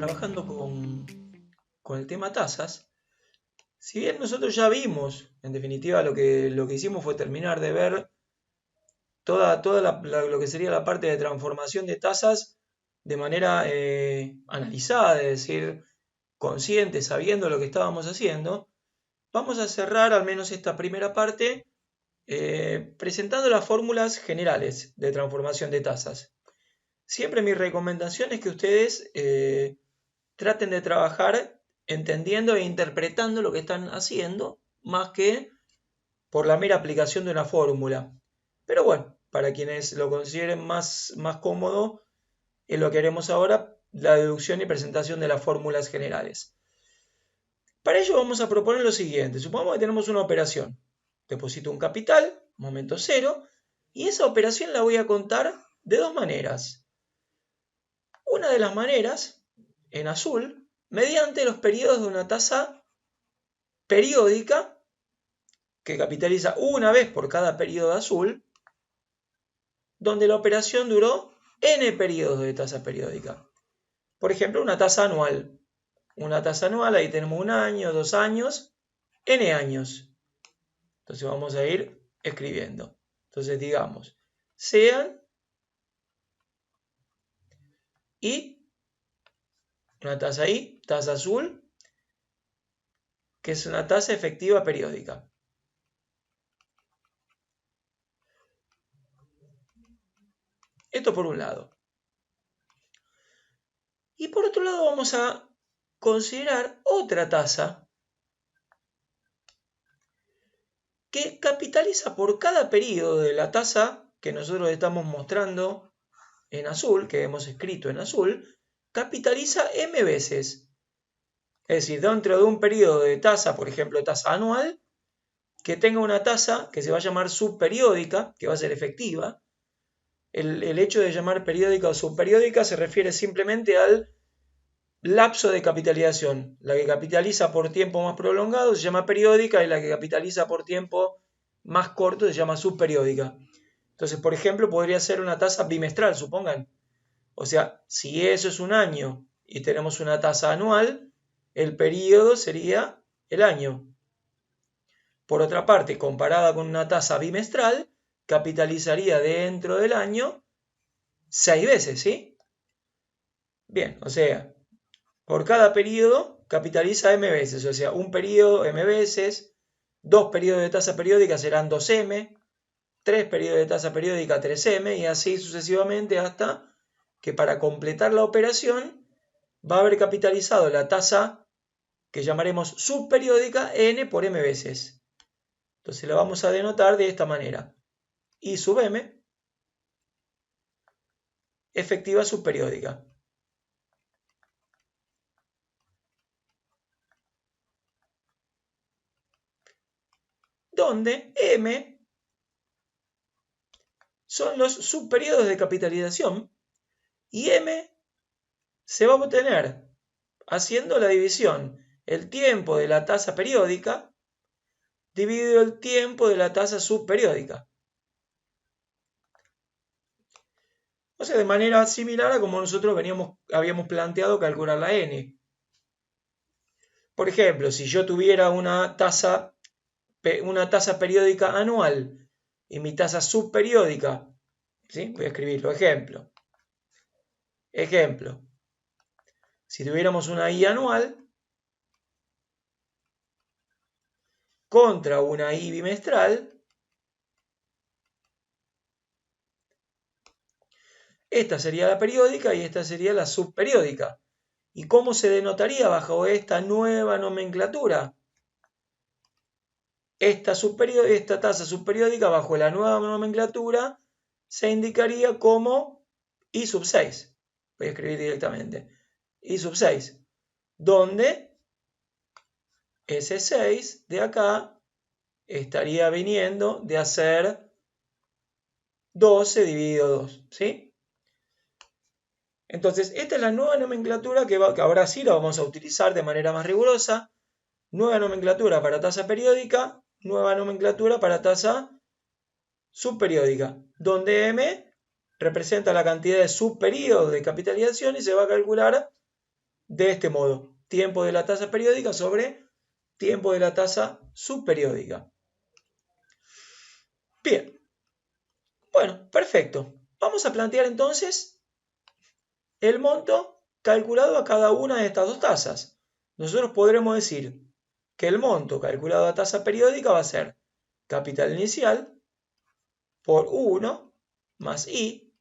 trabajando con el tema tasas. Si bien nosotros ya vimos, en definitiva lo que hicimos fue terminar de ver toda lo que sería la parte de transformación de tasas de manera analizada, es decir, consciente, sabiendo lo que estábamos haciendo. Vamos a cerrar al menos esta primera parte presentando las fórmulas generales de transformación de tasas. Siempre mi recomendación es que ustedes traten de trabajar entendiendo e interpretando lo que están haciendo, más que por la mera aplicación de una fórmula. Pero bueno, para quienes lo consideren más cómodo, es lo que haremos ahora, la deducción y presentación de las fórmulas generales. Para ello vamos a proponer lo siguiente. Supongamos que tenemos una operación. Deposito un capital, momento cero, y esa operación la voy a contar de dos maneras. Una de las maneras, en azul, mediante los periodos de una tasa periódica, que capitaliza una vez por cada periodo azul, donde la operación duró n periodos de tasa periódica. Por ejemplo, una tasa anual. Una tasa anual, ahí tenemos un año, 2 años, n años. Entonces vamos a ir escribiendo. Entonces digamos, sean y una tasa I, tasa azul, que es una tasa efectiva periódica. Esto por un lado. Y por otro lado vamos a considerar otra tasa que capitaliza por cada periodo de la tasa que nosotros estamos mostrando en azul, que hemos escrito en azul, capitaliza m veces. Es decir, dentro de un periodo de tasa, por ejemplo, tasa anual, que tenga una tasa que se va a llamar subperiódica, que va a ser efectiva. El hecho de llamar periódica o subperiódica se refiere simplemente al lapso de capitalización. La que capitaliza por tiempo más prolongado se llama periódica y la que capitaliza por tiempo más corto se llama subperiódica. Entonces, por ejemplo, podría ser una tasa bimestral, supongan. O sea, si eso es un año y tenemos una tasa anual, el periodo sería el año. Por otra parte, comparada con una tasa bimestral, capitalizaría dentro del año 6 veces, ¿sí? Bien, o sea, por cada periodo capitaliza m veces, o sea, un periodo m veces, 2 periodos de tasa periódica serán 2m, 3 periodos de tasa periódica 3m y así sucesivamente hasta que para completar la operación va a haber capitalizado la tasa que llamaremos subperiódica n por m veces. Entonces la vamos a denotar de esta manera. I sub m, efectiva subperiódica. Donde m son los subperiodos de capitalización y m se va a obtener haciendo la división el tiempo de la tasa periódica dividido el tiempo de la tasa subperiódica. O sea, de manera similar a como nosotros habíamos planteado calcular la n. Por ejemplo, si yo tuviera una tasa periódica anual y mi tasa subperiódica, ¿sí? Voy a escribirlo, ejemplo. Ejemplo, si tuviéramos una I anual contra una I bimestral, esta sería la periódica y esta sería la subperiódica. ¿Y cómo se denotaría bajo esta nueva nomenclatura? Esta tasa subperiódica bajo la nueva nomenclatura se indicaría como I sub 6. Voy a escribir directamente. I sub 6. Donde ese 6 de acá estaría viniendo de hacer 12 dividido 2. ¿Sí? Entonces, esta es la nueva nomenclatura que ahora sí la vamos a utilizar de manera más rigurosa. Nueva nomenclatura para tasa periódica, nueva nomenclatura para tasa subperiódica, donde m representa la cantidad de subperiodos de capitalización y se va a calcular de este modo. Tiempo de la tasa periódica sobre tiempo de la tasa subperiódica. Bien. Bueno, perfecto. Vamos a plantear entonces el monto calculado a cada una de estas dos tasas. Nosotros podremos decir que el monto calculado a tasa periódica va a ser capital inicial por 1 más I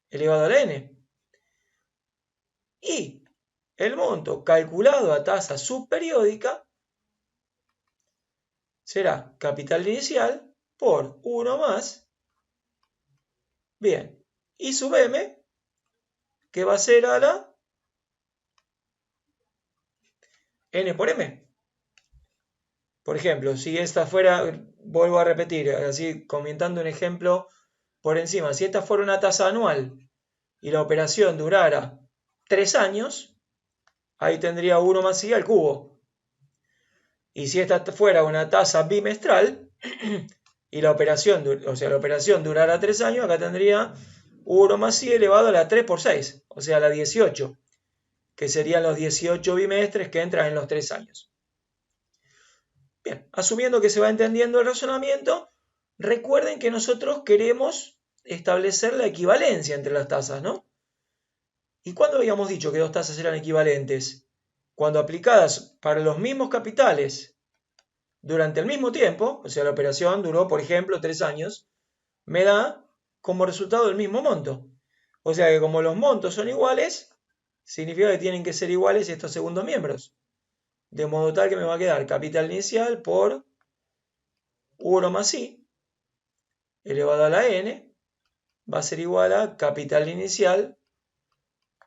elevado a la n. Y el monto calculado a tasa subperiódica será capital inicial por 1 más, bien, I sub m, que va a ser a la n por m. Por ejemplo, si esta fuera, vuelvo a repetir, así comentando un ejemplo por encima, si esta fuera una tasa anual y la operación durara 3 años, ahí tendría 1 más I al cubo. Y si esta fuera una tasa bimestral y la operación, la operación durara 3 años, acá tendría 1 más I elevado a la 3 por 6, o sea, a la 18, que serían los 18 bimestres que entran en los 3 años. Bien, asumiendo que se va entendiendo el razonamiento, recuerden que nosotros queremos establecer la equivalencia entre las tasas, ¿no? ¿Y cuándo habíamos dicho que dos tasas eran equivalentes? Cuando aplicadas para los mismos capitales durante el mismo tiempo, o sea, la operación duró, por ejemplo, 3 años, me da como resultado el mismo monto. O sea que como los montos son iguales, significa que tienen que ser iguales estos segundos miembros. De modo tal que me va a quedar capital inicial por 1 más I elevado a la n va a ser igual a capital inicial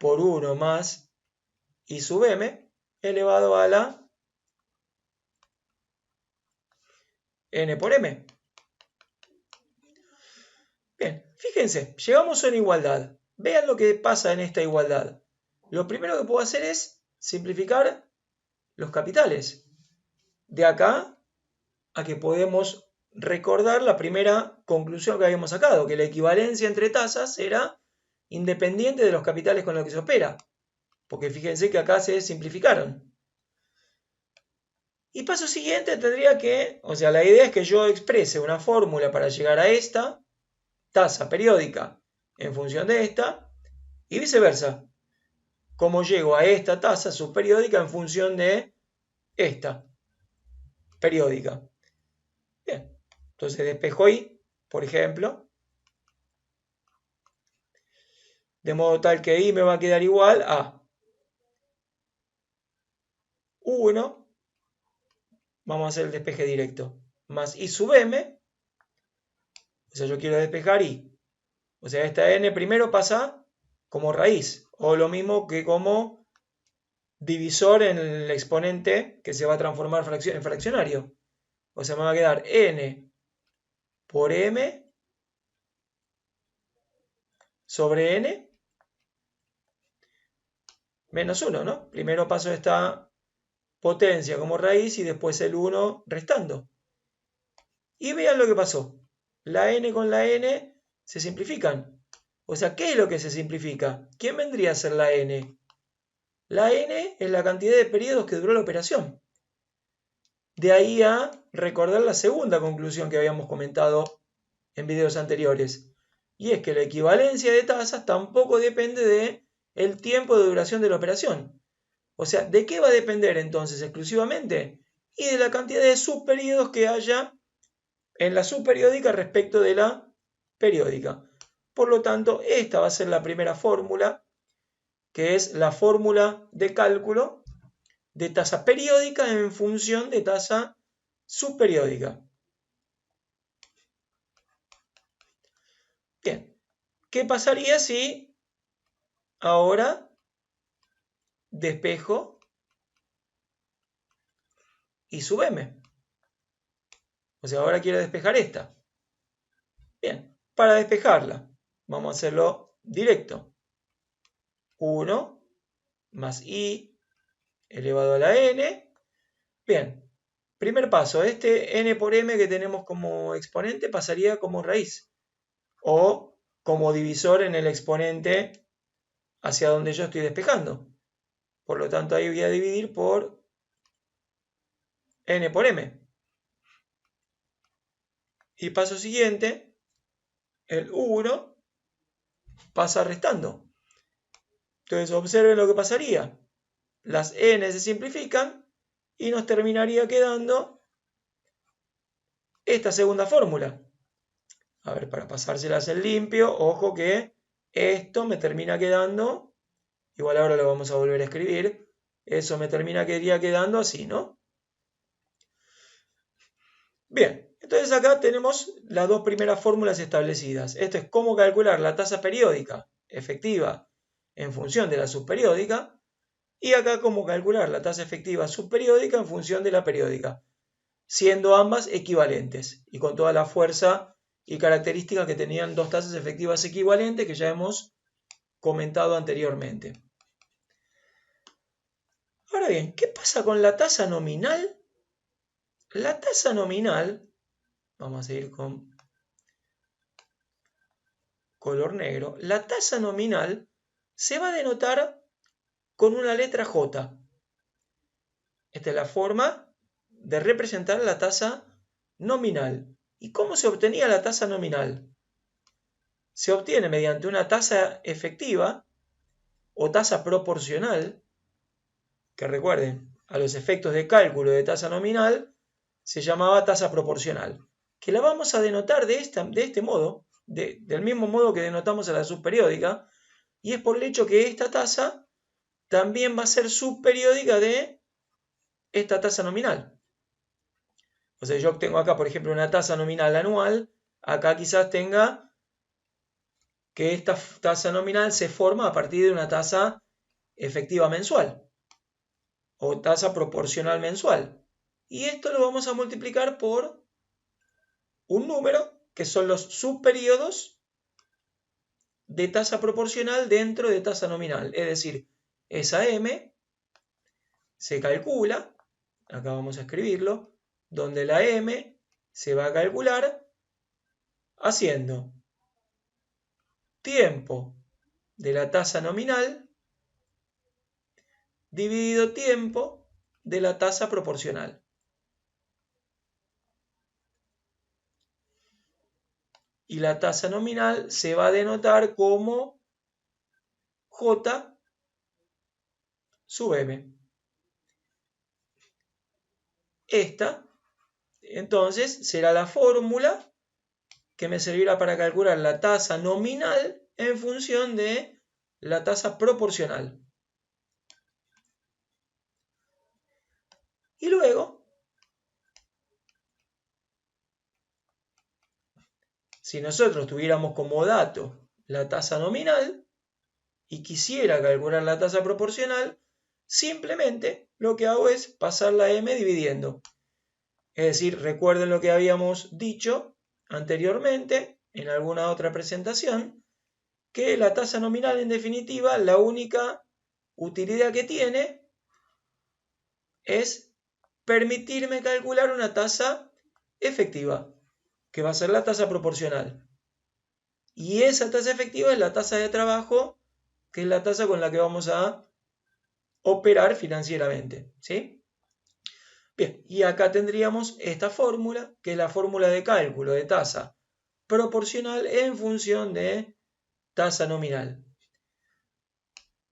por 1 más I sub m elevado a la n por m. Bien, fíjense, llegamos a una igualdad. Vean lo que pasa en esta igualdad. Lo primero que puedo hacer es simplificar los capitales. De acá a que podemos recordar la primera conclusión que habíamos sacado, que la equivalencia entre tasas era independiente de los capitales con los que se opera. Porque fíjense que acá se simplificaron. Y paso siguiente tendría que, o sea, la idea es que yo exprese una fórmula para llegar a esta tasa periódica en función de esta y viceversa. Cómo llego a esta tasa subperiódica en función de esta periódica. Bien, entonces despejo I, por ejemplo, de modo tal que I me va a quedar igual a 1, vamos a hacer el despeje directo, más I sub m, o sea, yo quiero despejar I. O sea, esta n primero pasa como raíz, o lo mismo que como divisor en el exponente que se va a transformar en fraccionario. O sea, me va a quedar n por m sobre n menos 1, ¿no? Primero paso esta potencia como raíz y después el 1 restando. Y vean lo que pasó. La n con la n se simplifican. O sea, ¿qué es lo que se simplifica? ¿Quién vendría a ser la n? La n es la cantidad de periodos que duró la operación. De ahí a recordar la segunda conclusión que habíamos comentado en videos anteriores. Y es que la equivalencia de tasas tampoco depende del tiempo de duración de la operación. O sea, ¿de qué va a depender entonces exclusivamente? Y de la cantidad de subperiodos que haya en la subperiódica respecto de la periódica. Por lo tanto, esta va a ser la primera fórmula, que es la fórmula de cálculo de tasa periódica en función de tasa subperiódica. Bien, ¿qué pasaría si ahora despejo I sub m? O sea, ahora quiero despejar esta. Bien, para despejarla, vamos a hacerlo directo. 1 más I elevado a la n. Bien, primer paso, este n por m que tenemos como exponente pasaría como raíz o como divisor en el exponente hacia donde yo estoy despejando. Por lo tanto, ahí voy a dividir por n por m. Y paso siguiente, el 1 pasa restando. Entonces observen lo que pasaría. Las n se simplifican y nos terminaría quedando esta segunda fórmula. A ver, para pasárselas en limpio, ojo que esto me termina quedando, igual ahora lo vamos a volver a escribir, eso me terminaría quedando así, ¿no? Bien, entonces acá tenemos las dos primeras fórmulas establecidas. Esto es cómo calcular la tasa periódica efectiva en función de la subperiódica, y acá cómo calcular la tasa efectiva subperiódica en función de la periódica, siendo ambas equivalentes y con toda la fuerza y características que tenían dos tasas efectivas equivalentes que ya hemos comentado anteriormente. Ahora bien, ¿qué pasa con la tasa nominal? La tasa nominal, vamos a seguir con color negro, la tasa nominal se va a denotar con una letra J. Esta es la forma de representar la tasa nominal. ¿Y cómo se obtenía la tasa nominal? Se obtiene mediante una tasa efectiva o tasa proporcional, que recuerden, a los efectos de cálculo de tasa nominal se llamaba tasa proporcional, que la vamos a denotar de este modo, del mismo modo que denotamos a la subperiódica, y es por el hecho que esta tasa también va a ser subperiódica de esta tasa nominal. O sea, yo tengo acá, por ejemplo, una tasa nominal anual, acá quizás tenga que esta tasa nominal se forma a partir de una tasa efectiva mensual o tasa proporcional mensual. Y esto lo vamos a multiplicar por un número que son los subperiodos de tasa proporcional dentro de tasa nominal. Es decir, esa m se calcula, acá vamos a escribirlo, donde la m se va a calcular haciendo tiempo de la tasa nominal dividido tiempo de la tasa proporcional. Y la tasa nominal se va a denotar como J sub m. Esta, entonces, será la fórmula que me servirá para calcular la tasa nominal en función de la tasa proporcional. Y luego, si nosotros tuviéramos como dato la tasa nominal y quisiera calcular la tasa proporcional, simplemente lo que hago es pasar la m dividiendo. Es decir, recuerden lo que habíamos dicho anteriormente en alguna otra presentación, que la tasa nominal en definitiva la única utilidad que tiene es permitirme calcular una tasa efectiva, que va a ser la tasa proporcional. Y esa tasa efectiva es la tasa de trabajo, que es la tasa con la que vamos a operar financieramente, ¿sí? Bien, y acá tendríamos esta fórmula, que es la fórmula de cálculo de tasa proporcional en función de tasa nominal.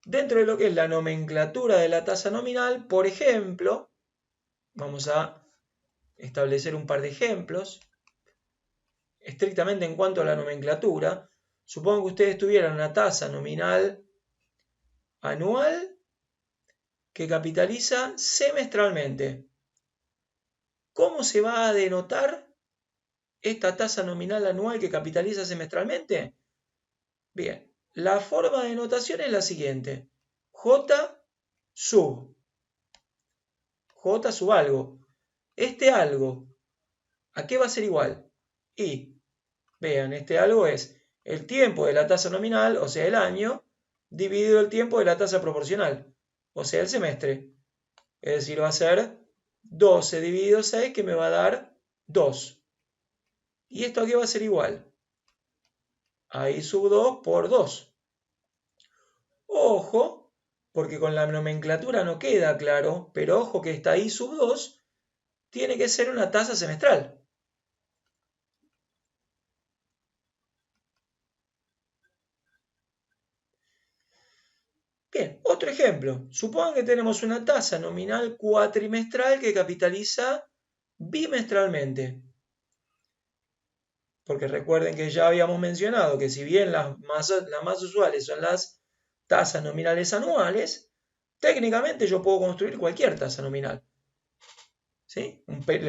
Dentro de lo que es la nomenclatura de la tasa nominal, por ejemplo, vamos a establecer un par de ejemplos. Estrictamente en cuanto a la nomenclatura, supongo que ustedes tuvieran una tasa nominal anual que capitaliza semestralmente. ¿Cómo se va a denotar esta tasa nominal anual que capitaliza semestralmente? Bien, la forma de notación es la siguiente. J sub algo. Este algo, ¿a qué va a ser igual? Y, vean, este algo es el tiempo de la tasa nominal, o sea, el año, dividido el tiempo de la tasa proporcional, o sea, el semestre. Es decir, va a ser 12 dividido 6, que me va a dar 2. ¿Y esto a qué va a ser igual? A I sub 2 por 2. Ojo, porque con la nomenclatura no queda claro, pero ojo que esta I sub 2 tiene que ser una tasa semestral. Bien, otro ejemplo. Supongan que tenemos una tasa nominal cuatrimestral que capitaliza bimestralmente. Porque recuerden que ya habíamos mencionado que si bien las más usuales son las tasas nominales anuales, técnicamente yo puedo construir cualquier tasa nominal. ¿Sí?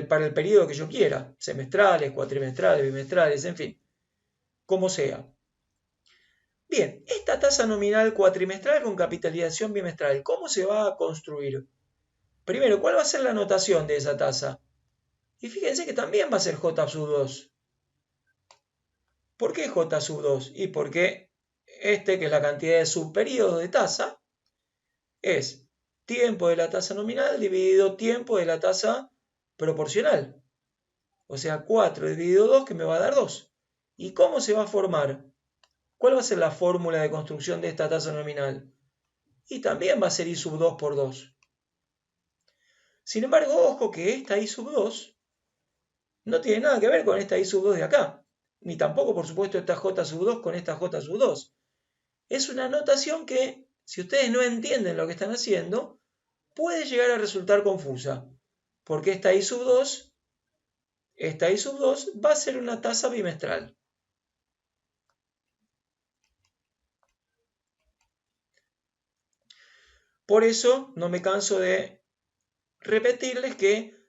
Para el periodo que yo quiera, semestrales, cuatrimestrales, bimestrales, en fin, como sea. Bien, esta tasa nominal cuatrimestral con capitalización bimestral, ¿cómo se va a construir? Primero, ¿cuál va a ser la notación de esa tasa? Y fíjense que también va a ser J sub 2. ¿Por qué J sub 2? Y porque que es la cantidad de subperiodos de tasa, es tiempo de la tasa nominal dividido tiempo de la tasa proporcional. O sea, 4 dividido 2 que me va a dar 2. ¿Y cómo se va a formar? ¿Cuál va a ser la fórmula de construcción de esta tasa nominal? Y también va a ser I sub 2 por 2. Sin embargo, ojo que esta I sub 2 no tiene nada que ver con esta I sub 2 de acá. Ni tampoco, por supuesto, esta J sub 2 con esta J sub 2. Es una notación que, si ustedes no entienden lo que están haciendo, puede llegar a resultar confusa. Porque esta I sub 2 va a ser una tasa bimestral. Por eso no me canso de repetirles que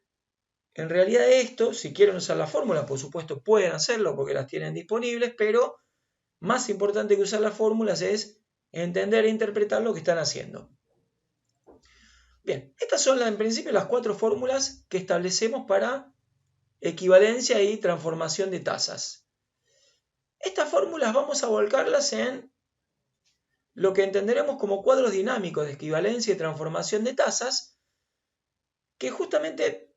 en realidad esto, si quieren usar la fórmula, por supuesto pueden hacerlo porque las tienen disponibles, pero más importante que usar las fórmulas es entender e interpretar lo que están haciendo. Bien, estas son en principio las 4 fórmulas que establecemos para equivalencia y transformación de tasas. Estas fórmulas vamos a volcarlas en lo que entenderemos como cuadros dinámicos de equivalencia y transformación de tasas, que justamente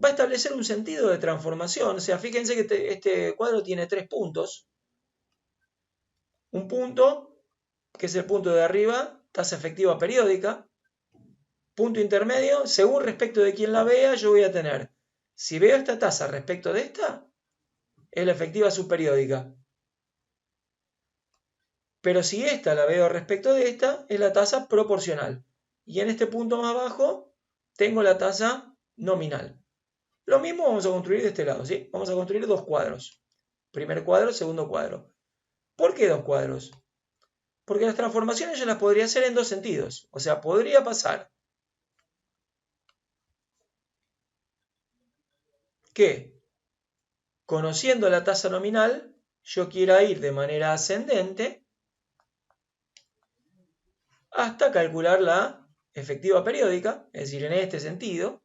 va a establecer un sentido de transformación. O sea, fíjense que este cuadro tiene 3 puntos. Un punto, que es el punto de arriba, tasa efectiva periódica. Punto intermedio, según respecto de quien la vea, yo voy a tener, si veo esta tasa respecto de esta, es la efectiva subperiódica. Pero si esta la veo respecto de esta, es la tasa proporcional. Y en este punto más abajo, tengo la tasa nominal. Lo mismo vamos a construir de este lado, ¿sí? Vamos a construir 2 cuadros. Primer cuadro, segundo cuadro. ¿Por qué 2 cuadros? Porque las transformaciones yo las podría hacer en 2 sentidos. O sea, podría pasar que, conociendo la tasa nominal, yo quiera ir de manera ascendente hasta calcular la efectiva periódica, es decir, en este sentido,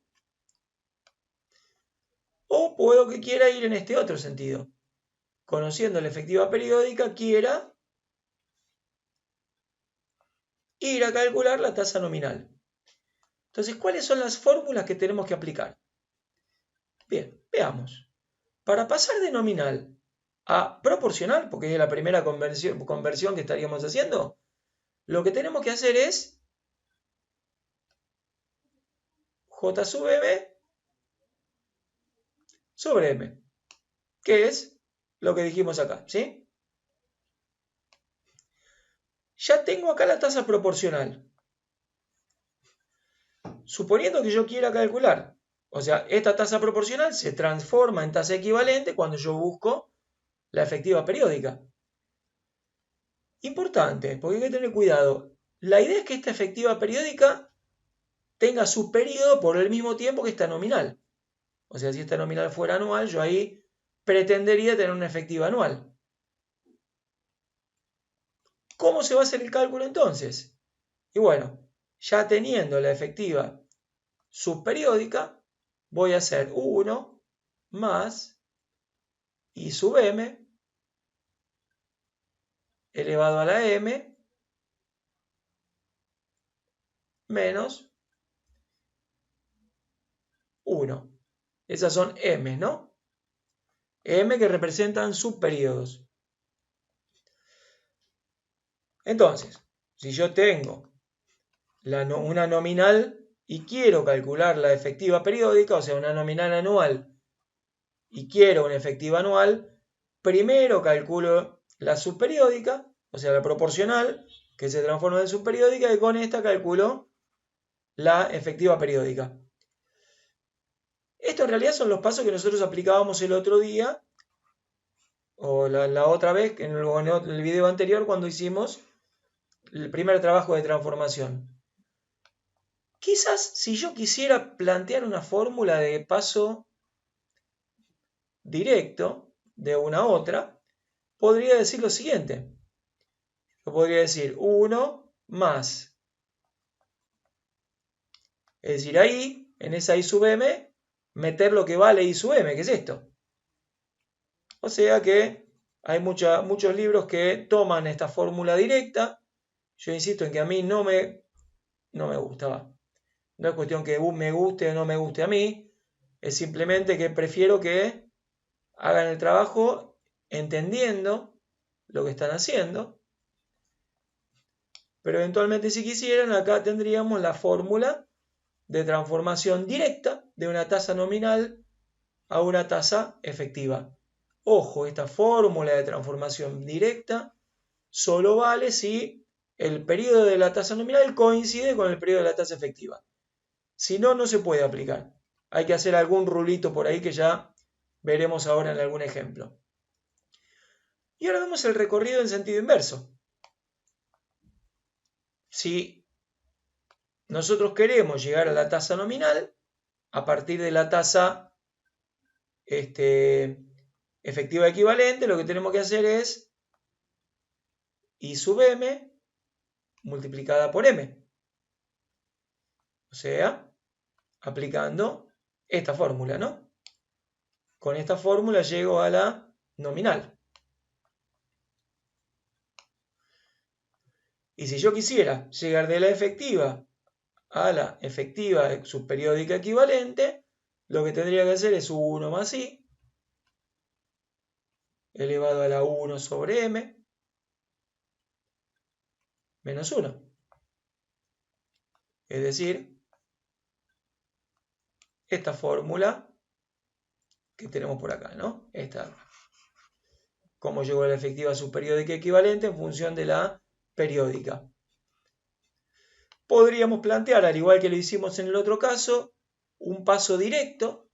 o puedo que quiera ir en este otro sentido. Conociendo la efectiva periódica, quiera ir a calcular la tasa nominal. Entonces, ¿cuáles son las fórmulas que tenemos que aplicar? Bien, veamos. Para pasar de nominal a proporcional, porque es la primera conversión que estaríamos haciendo, lo que tenemos que hacer es J sub m sobre m, que es lo que dijimos acá, ¿sí? Ya tengo acá la tasa proporcional. Suponiendo que yo quiera calcular, o sea, esta tasa proporcional se transforma en tasa equivalente cuando yo busco la efectiva periódica. Importante, porque hay que tener cuidado. La idea es que esta efectiva periódica tenga su periodo por el mismo tiempo que esta nominal. O sea, si esta nominal fuera anual, yo ahí pretendería tener una efectiva anual. ¿Cómo se va a hacer el cálculo entonces? Y bueno, ya teniendo la efectiva subperiódica, voy a hacer 1 más I sub m elevado a la m menos 1. Esas son m, ¿no? M que representan subperiodos. Entonces, si yo tengo una nominal y quiero calcular la efectiva periódica, o sea, una nominal anual, y quiero una efectiva anual, primero calculo la subperiódica, o sea, la proporcional, que se transforma en subperiódica, y con esta calculo la efectiva periódica. Esto en realidad son los pasos que nosotros aplicábamos el otro día, o la otra vez, en el video anterior, cuando hicimos el primer trabajo de transformación. Quizás si yo quisiera plantear una fórmula de paso directo de una a otra, podría decir lo siguiente. Yo podría decir 1 más. Es decir, ahí, en esa I sub m, meter lo que vale I sub m, que es esto. O sea que hay muchos libros que toman esta fórmula directa. Yo insisto en que a mí no me gustaba. No es cuestión que me guste o no me guste a mí. Es simplemente que prefiero que hagan el trabajo entendiendo lo que están haciendo. Pero eventualmente, si quisieran, acá tendríamos la fórmula de transformación directa de una tasa nominal a una tasa efectiva. Ojo, esta fórmula de transformación directa solo vale si el periodo de la tasa nominal coincide con el periodo de la tasa efectiva. Si no, no se puede aplicar. Hay que hacer algún rulito por ahí que ya veremos ahora en algún ejemplo. Y ahora vemos el recorrido en sentido inverso. Si nosotros queremos llegar a la tasa nominal, a partir de la tasa efectiva equivalente, lo que tenemos que hacer es I sub m multiplicada por m. O sea, aplicando esta fórmula, ¿no? Con esta fórmula llego a la nominal. Y si yo quisiera llegar de la efectiva a la efectiva subperiódica equivalente, lo que tendría que hacer es 1 más i elevado a la 1 sobre m menos 1. Es decir, esta fórmula que tenemos por acá, ¿no? Esta, cómo llegó a la efectiva subperiódica equivalente en función de la periódica. Podríamos plantear, al igual que lo hicimos en el otro caso, un paso directo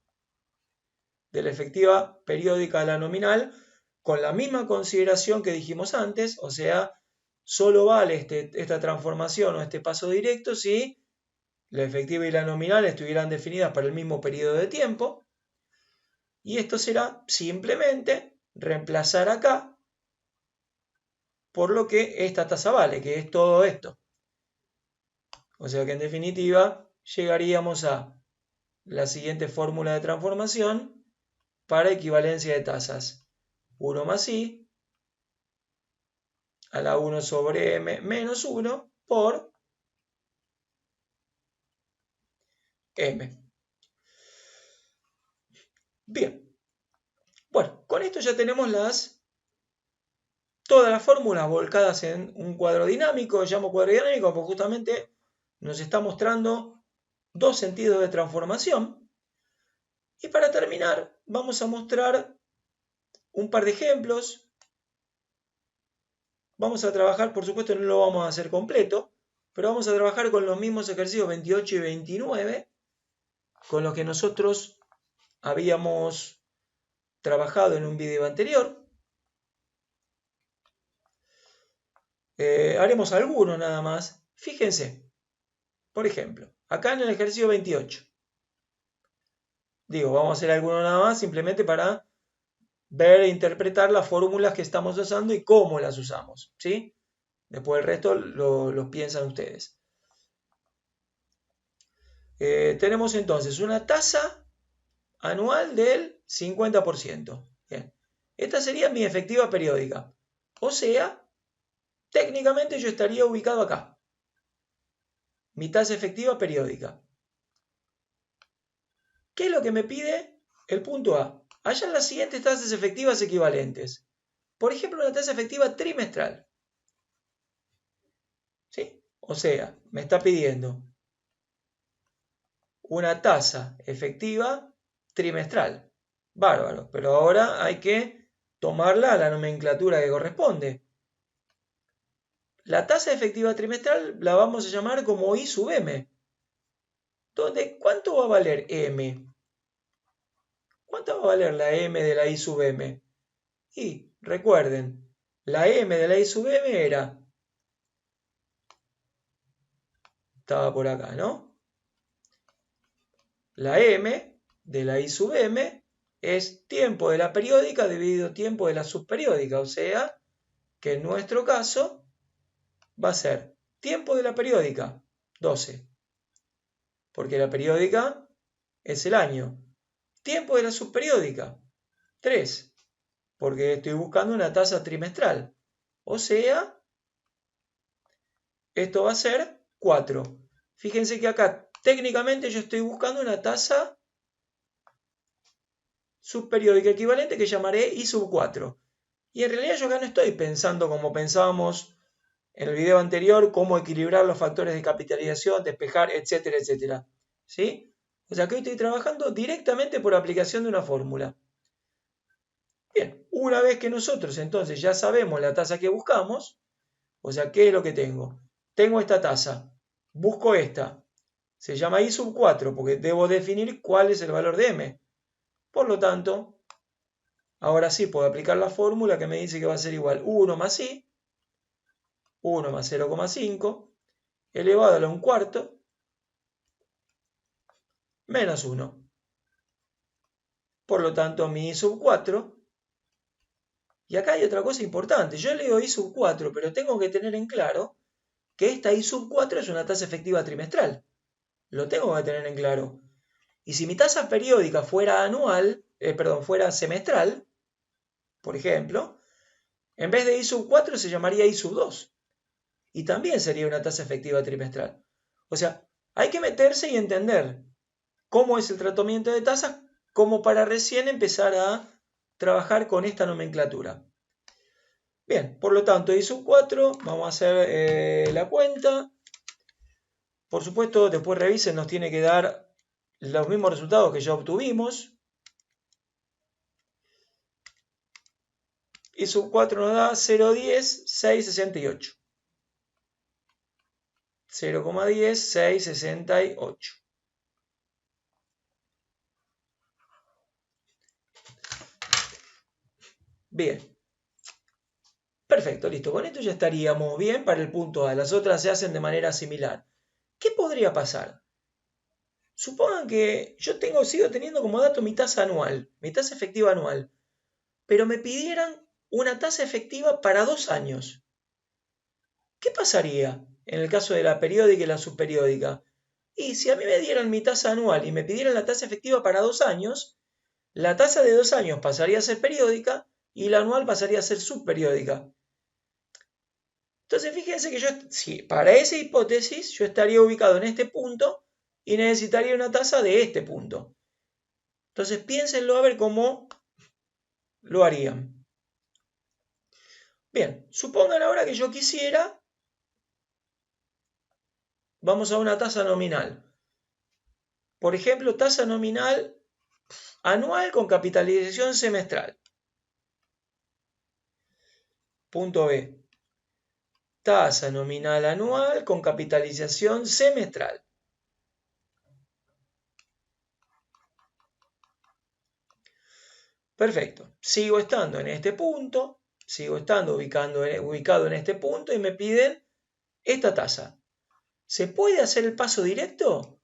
de la efectiva periódica a la nominal con la misma consideración que dijimos antes, o sea, solo vale esta transformación o este paso directo si la efectiva y la nominal estuvieran definidas para el mismo periodo de tiempo. Y esto será simplemente reemplazar acá por lo que esta tasa vale, que es todo esto. O sea que en definitiva llegaríamos a la siguiente fórmula de transformación para equivalencia de tasas. 1 más i a la 1 sobre m menos 1 por m. Bien. Bueno, con esto ya tenemos todas las fórmulas volcadas en un cuadro dinámico. Llamo cuadro dinámico porque justamente nos está mostrando dos sentidos de transformación. Y para terminar, vamos a mostrar un par de ejemplos. Vamos a trabajar, por supuesto no lo vamos a hacer completo, pero vamos a trabajar con los mismos ejercicios 28 y 29, con los que nosotros habíamos trabajado en un video anterior. Haremos algunos nada más. Fíjense, por ejemplo, acá en el ejercicio 28. Digo, vamos a hacer alguno nada más simplemente para ver e interpretar las fórmulas que estamos usando y cómo las usamos, ¿sí? Después el resto lo piensan ustedes. Tenemos entonces una tasa anual del 50%. Bien. Esta sería mi efectiva periódica. O sea, técnicamente yo estaría ubicado acá. Mi tasa efectiva periódica. ¿Qué es lo que me pide el punto A? Hallar las siguientes tasas efectivas equivalentes. Por ejemplo, una tasa efectiva trimestral. ¿Sí? O sea, me está pidiendo una tasa efectiva trimestral. Bárbaro, pero ahora hay que tomarla a la nomenclatura que corresponde. La tasa efectiva trimestral la vamos a llamar como I sub M. Donde, ¿cuánto va a valer M? ¿Cuánto va a valer la M de la I sub M? Y recuerden, la M de la I sub M estaba por acá, ¿no? La M de la I sub M es tiempo de la periódica dividido tiempo de la subperiódica, o sea que en nuestro caso va a ser tiempo de la periódica, 12, porque la periódica es el año. Tiempo de la subperiódica, 3, porque estoy buscando una tasa trimestral. O sea, esto va a ser 4. Fíjense que acá técnicamente yo estoy buscando una tasa subperiódica equivalente que llamaré I sub 4. Y en realidad yo acá no estoy pensando como pensábamos en el video anterior, cómo equilibrar los factores de capitalización, despejar, etcétera, etcétera. ¿Sí? O sea que hoy estoy trabajando directamente por aplicación de una fórmula. Bien, una vez que nosotros entonces ya sabemos la tasa que buscamos, o sea, ¿qué es lo que tengo? Tengo esta tasa, busco esta. Se llama I sub 4 porque debo definir cuál es el valor de M. Por lo tanto, ahora sí puedo aplicar la fórmula que me dice que va a ser igual 1 más I, 1 más 0,5, elevado a la 1/4, menos 1. Por lo tanto, mi I sub 4, y acá hay otra cosa importante, yo leo I sub 4, pero tengo que tener en claro que esta I sub 4 es una tasa efectiva trimestral. Lo tengo que tener en claro. Y si mi tasa periódica fuera fuera semestral, por ejemplo, en vez de I sub 4 se llamaría I sub 2. Y también sería una tasa efectiva trimestral. O sea, hay que meterse y entender cómo es el tratamiento de tasas como para recién empezar a trabajar con esta nomenclatura. Bien, por lo tanto, I sub 4, vamos a hacer la cuenta. Por supuesto, después revisen, nos tiene que dar los mismos resultados que ya obtuvimos. Y sub 4 nos da 0,10, 6,68. 0,10, 6,68. Bien. Perfecto, listo. Con esto ya estaríamos bien para el punto A. Las otras se hacen de manera similar. ¿Qué podría pasar? Supongan que yo sigo teniendo como dato mi tasa anual, mi tasa efectiva anual, pero me pidieran una tasa efectiva para 2 años. ¿Qué pasaría en el caso de la periódica y la subperiódica? Y si a mí me dieran mi tasa anual y me pidieran la tasa efectiva para 2 años, la tasa de 2 años pasaría a ser periódica y la anual pasaría a ser subperiódica. Entonces fíjense que para esa hipótesis yo estaría ubicado en este punto y necesitaría una tasa de este punto. Entonces piénsenlo a ver cómo lo harían. Bien, supongan ahora que yo quisiera, vamos a una tasa nominal. Por ejemplo, tasa nominal anual con capitalización semestral. Punto B. Tasa nominal anual con capitalización semestral. Perfecto. Sigo estando en este punto, sigo estando ubicado en este punto y me piden esta tasa. ¿Se puede hacer el paso directo?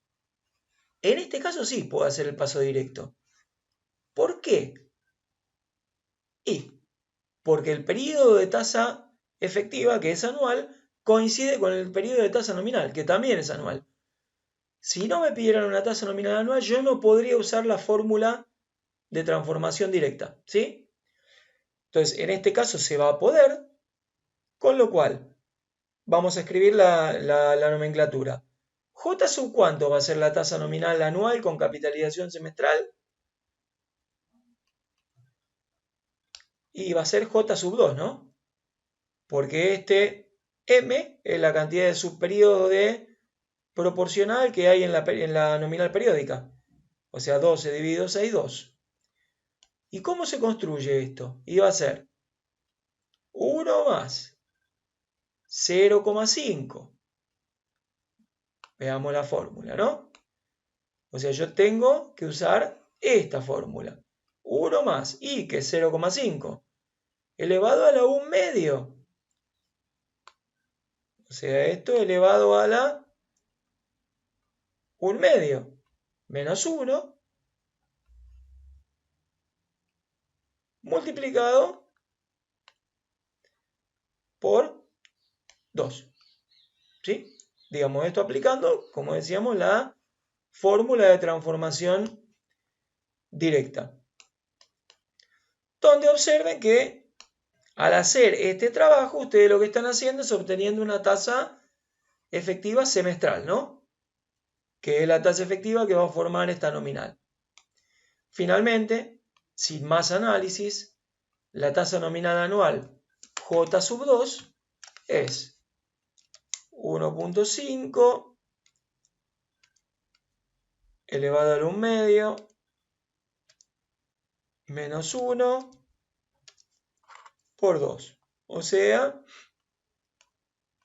En este caso sí puedo hacer el paso directo. ¿Por qué? Y porque el periodo de tasa efectiva, que es anual, coincide con el periodo de tasa nominal, que también es anual. Si no me pidieran una tasa nominal anual, yo no podría usar la fórmula de transformación directa, ¿sí? Entonces, en este caso se va a poder, con lo cual vamos a escribir la nomenclatura. J sub cuánto va a ser la tasa nominal anual con capitalización semestral. Y va a ser J sub 2, ¿no? Porque este M es la cantidad de subperiodos de proporcional que hay en la nominal periódica. O sea, 12 dividido 6, 2. ¿Y cómo se construye esto? Y va a ser 1 más 0,5. Veamos la fórmula, ¿no? O sea, yo tengo que usar esta fórmula. 1 más i, que es 0,5, elevado a la 1 medio. O sea, esto elevado a la 1 medio. Menos 1 multiplicado por 2. ¿Sí? Digamos, esto aplicando, como decíamos, la fórmula de transformación directa. Donde observen que al hacer este trabajo, ustedes lo que están haciendo es obteniendo una tasa efectiva semestral, ¿no? Que es la tasa efectiva que va a formar esta nominal. Finalmente, sin más análisis, la tasa nominal anual J sub 2 es 1.5 elevado al 1 medio menos 1 por 2. O sea,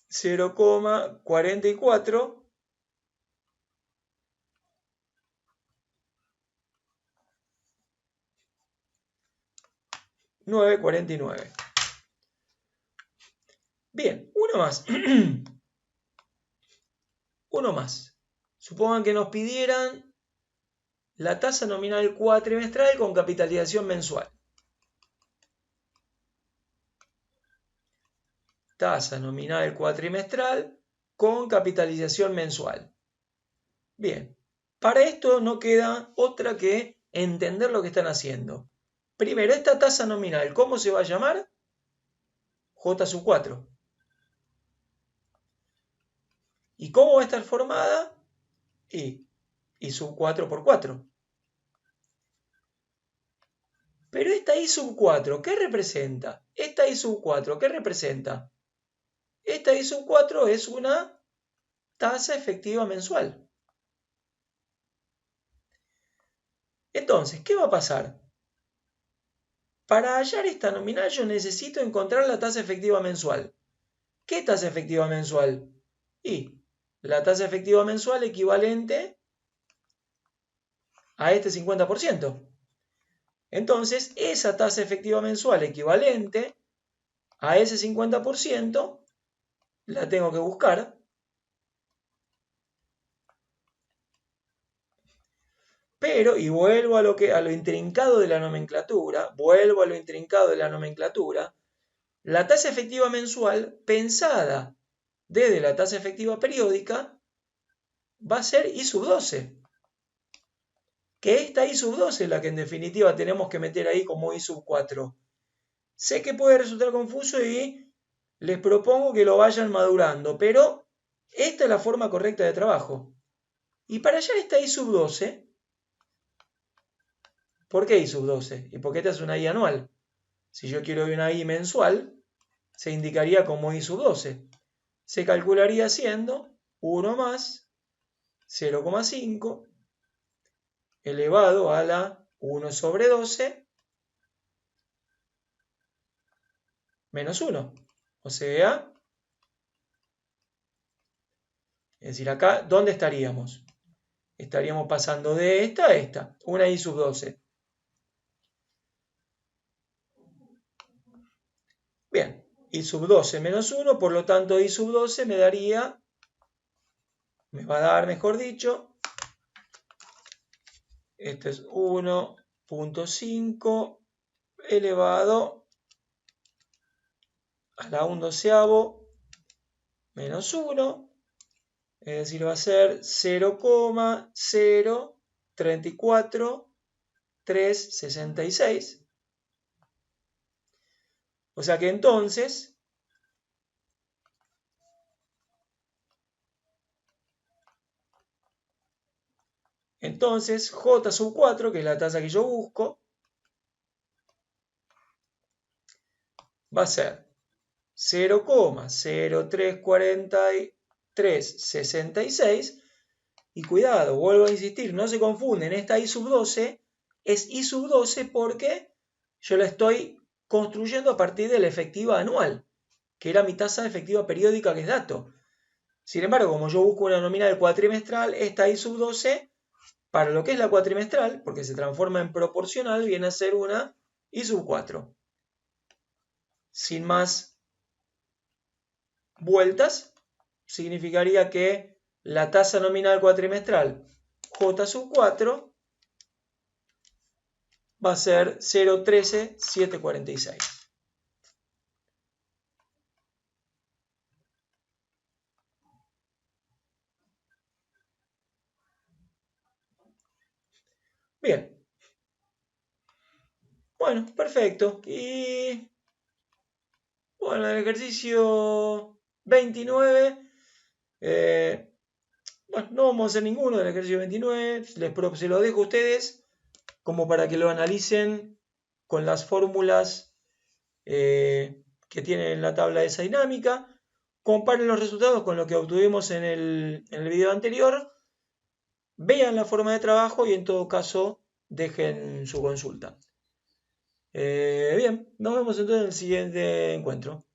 0,44 949. Bien, uno más. Uno más. Supongan que nos pidieran la tasa nominal cuatrimestral con capitalización mensual. Tasa nominal cuatrimestral con capitalización mensual. Bien, para esto no queda otra que entender lo que están haciendo. Primero, esta tasa nominal, ¿cómo se va a llamar? J sub 4. ¿Y cómo va a estar formada? Y sub 4 por 4. Pero esta I sub 4, ¿qué representa? Esta I sub 4, ¿qué representa? Esta I sub 4 es una tasa efectiva mensual. Entonces, ¿qué va a pasar? Para hallar esta nominal yo necesito encontrar la tasa efectiva mensual. ¿Qué tasa efectiva mensual? Y la tasa efectiva mensual equivalente a este 50%. Entonces, esa tasa efectiva mensual equivalente a ese 50% la tengo que buscar. Pero, y vuelvo a lo intrincado de la nomenclatura, la tasa efectiva mensual pensada desde la tasa efectiva periódica va a ser I sub 12. Que esta I sub 12 es la que en definitiva tenemos que meter ahí como I sub 4. Sé que puede resultar confuso y les propongo que lo vayan madurando, pero esta es la forma correcta de trabajo. Y para hallar esta I sub 12, ¿por qué I sub 12? Y porque esta es una I anual. Si yo quiero una I mensual, se indicaría como I sub 12. Se calcularía siendo 1 más 0,5 elevado a la 1 sobre 12 menos 1. O sea, es decir, acá, ¿dónde estaríamos? Estaríamos pasando de esta a esta, una I sub 12. Bien, I sub 12 menos 1, por lo tanto I sub 12 me va a dar, mejor dicho, esto es 1.5 elevado a la 1/12 menos 1, es decir, va a ser 0,034366. O sea que entonces J sub 4, que es la tasa que yo busco, va a ser 0,034366. Y cuidado, vuelvo a insistir, no se confunden, esta I sub 12 es I sub 12 porque yo la estoy construyendo a partir de la efectiva anual, que era mi tasa efectiva periódica, que es dato. Sin embargo, como yo busco una nominal cuatrimestral, esta I sub 12, para lo que es la cuatrimestral, porque se transforma en proporcional, viene a ser una I sub 4. Sin más vueltas, significaría que la tasa nominal cuatrimestral J sub 4 va a ser 0,13746. Bien. Bueno, perfecto. Y bueno, el ejercicio 29, bueno, no vamos a hacer ninguno del ejercicio 29, se lo dejo a ustedes como para que lo analicen con las fórmulas que tienen en la tabla de esa dinámica. Comparen los resultados con lo que obtuvimos en el video anterior. Vean la forma de trabajo y en todo caso dejen su consulta. Bien, nos vemos entonces en el siguiente encuentro.